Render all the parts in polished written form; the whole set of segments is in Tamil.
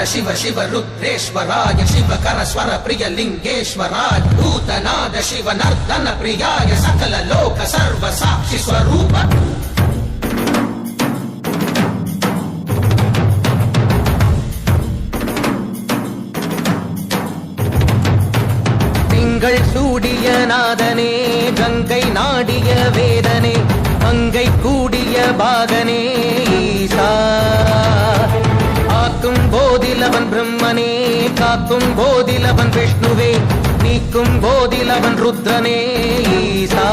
शिव शिव रुद्रेश्वराय शिवकर स्वर प्रिय लिंगेश्वराय भूतनाद शिव नर्दन प्रियाय सकल लोक सर्व साक्षि स्वरूप திங்கள் சூடிய நாதனே கங்கை நாடிய வேதனே மங்கை கூடிய பாகனே ஈசா ஆக்கும் போதிலவன் பிரம்மனே காக்கும் போதிலவன் விஷ்ணுவே நீக்கும் போதிலவன் ருத்ரனே ஈசா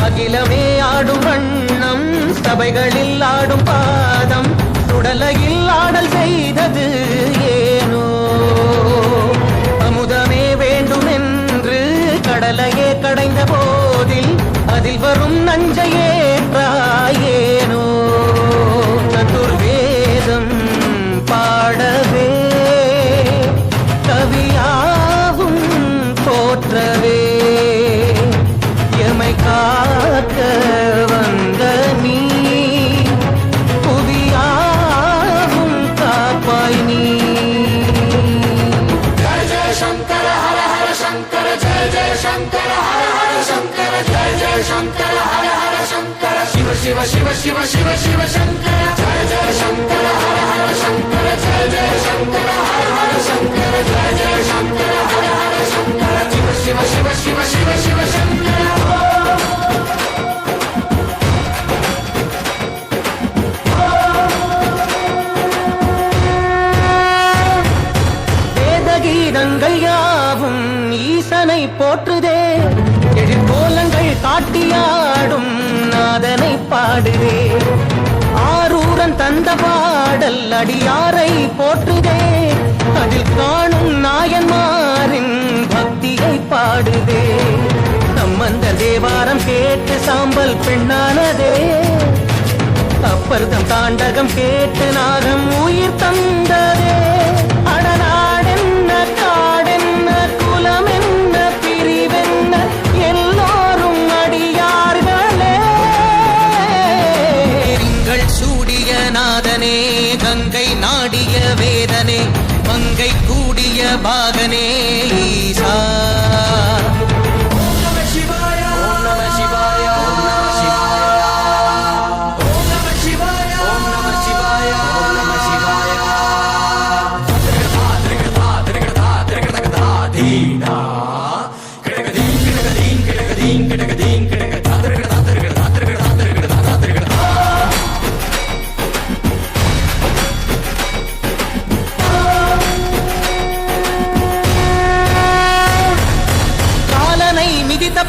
அகிலமே ஆடும் வண்ணம் சபைகளில் ஆடும் பாதம் சுடலையில் ஆடல் செய்தது ஏனோ அமுதமே வேண்டும் என்று கடலையே கடைந்த போதில் அதில் வரும் நஞ்சையே ஏனோ சதுர்வேதம் பாடவே கவியாவும் போற்றவே எமை காக்க வந்த நீ புவியாவும் காப்பாய் நீ जय जय शंकर हर हर शंकर जय जय शंकर हर हर शंकर जय जय शंकर हर हर शंकर शिव शिव शिव शिव शिव शिव शंकर जय जय शंकर हर हर शंकर जय जय शंकर हर हर शंकर जय जय शंकर हर हर शंकर शिव शिव शिव शिव शिव शिव शंकर கீதங்கள் யாவும் ஈசனை போற்றுதே எழிற்கோலங்கள் காட்டியாடும் நாதனை பாடுதே ஆரூரன் தந்த பாடல் அடியாரை போற்றுதே அதில் காணும் நாயன்மாரின் பக்தியை பாடுதே சம்பந்த தேவாரம் கேட்டு சாம்பல் பெண்ணானதே அப்பர்தம் தாண்டகம் கேட்டு நாகம் உயிர் தந்ததே அடநாடென்ன காடென்ன குலமென்ன பிரிவென்ன எல்லோரும் அடியார்களே திங்கள் சூடிய நாதனே கங்கை நாடிய வேதனே மங்கை கூடிய பாகனே ஈசா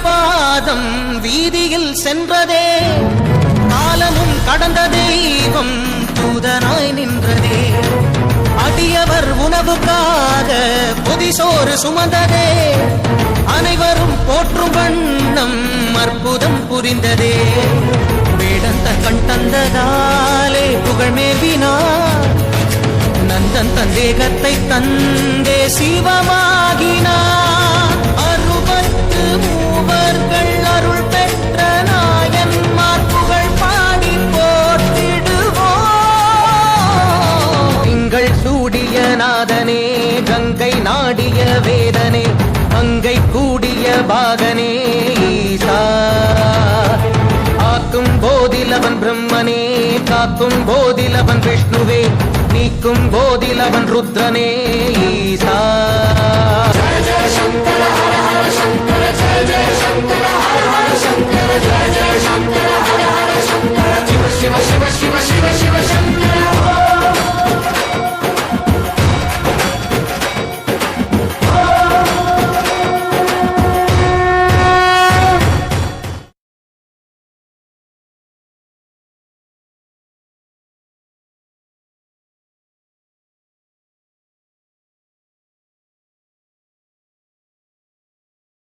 பாதம் வீதியில் சென்றதே காலமும் கடந்த தெய்வம் தூதனாய் நின்றதே அடியவர் உணவுக்காக பொதிசோறு சுமந்ததே அனைவரும் போற்றும் வண்ணம் அற்புதம் புரிந்ததே வேடந்த கண் தந்ததாலே புகழ் மேவினார் நந்தன் தந்தேகத்தை தந்தே சிவமாகினார் அறுபத்து மூவர்கள் அருள் பெற்ற நாயன்மார் புகழ் பாடி போற்றிடுவோம் திங்கள் சூடிய நாதனே கங்கை நாடிய வேதனே மங்கை கூடிய பாகனே ஈசா ஆக்கும் போதிலவன் பிரம்மனே காக்கும் போதிலவன் விஷ்ணுவே நீக்கும் போதிலவன் ருத்ரனே ஈசா